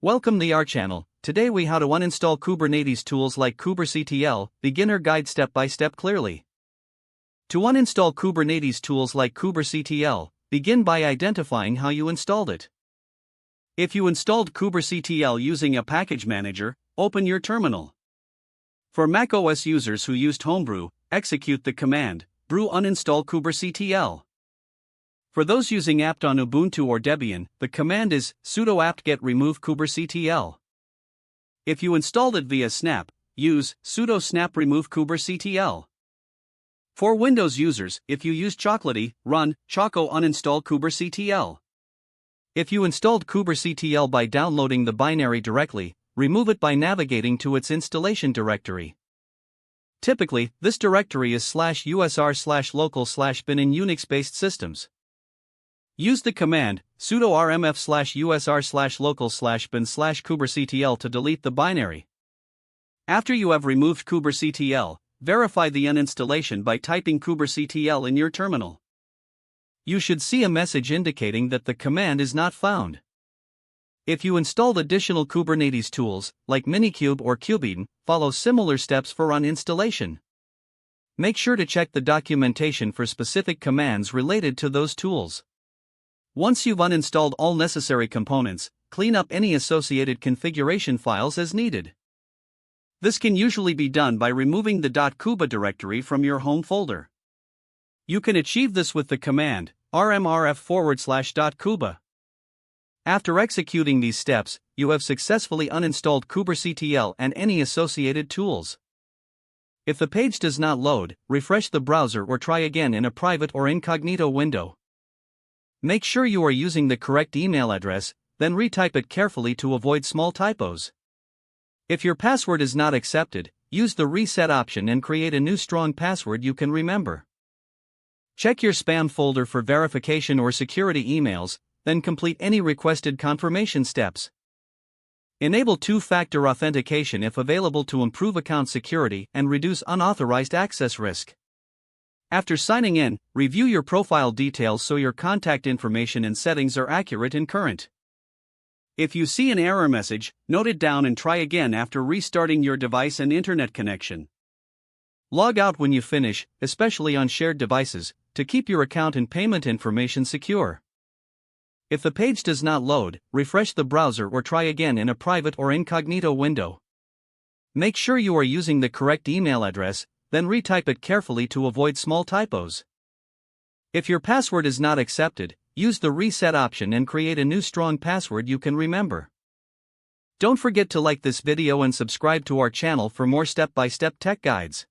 Welcome to our channel. Today we how to uninstall Kubernetes tools like kubectl, beginner guide step by step clearly. To uninstall Kubernetes tools like kubectl, begin by identifying how you installed it. If you installed kubectl using a package manager, open your terminal. For macOS users who used Homebrew, execute the command brew uninstall kubectl. For those using apt on Ubuntu or Debian, the command is sudo apt-get remove kubectl. If you installed it via snap, use sudo snap remove kubectl. For Windows users, if you use Chocolatey, run choco uninstall kubectl. If you installed kubectl by downloading the binary directly, remove it by navigating to its installation directory. Typically, this directory is /usr/local/bin in Unix-based systems. Use the command sudo rmf/usr/local/bin/kubectl to delete the binary. After you have removed kubectl, verify the uninstallation by typing kubectl in your terminal. You should see a message indicating that the command is not found. If you installed additional Kubernetes tools, like Minikube or kubectl, follow similar steps for uninstallation. Make sure to check the documentation for specific commands related to those tools. Once you've uninstalled all necessary components, clean up any associated configuration files as needed. This can usually be done by removing the .kuba directory from your home folder. You can achieve this with the command rmrf/.kuba. After executing these steps, you have successfully uninstalled kubectl and any associated tools. If the page does not load, refresh the browser or try again in a private or incognito window. Make sure you are using the correct email address, then retype it carefully to avoid small typos. If your password is not accepted, use the reset option and create a new strong password you can remember. Check your spam folder for verification or security emails, then complete any requested confirmation steps. Enable two-factor authentication if available to improve account security and reduce unauthorized access risk. After signing in, review your profile details so your contact information and settings are accurate and current. If you see an error message, note it down and try again after restarting your device and internet connection. Log out when you finish, especially on shared devices, to keep your account and payment information secure. If the page does not load, refresh the browser or try again in a private or incognito window. Make sure you are using the correct email address, then retype it carefully to avoid small typos. If your password is not accepted, use the reset option and create a new strong password you can remember. Don't forget to like this video and subscribe to our channel for more step-by-step tech guides.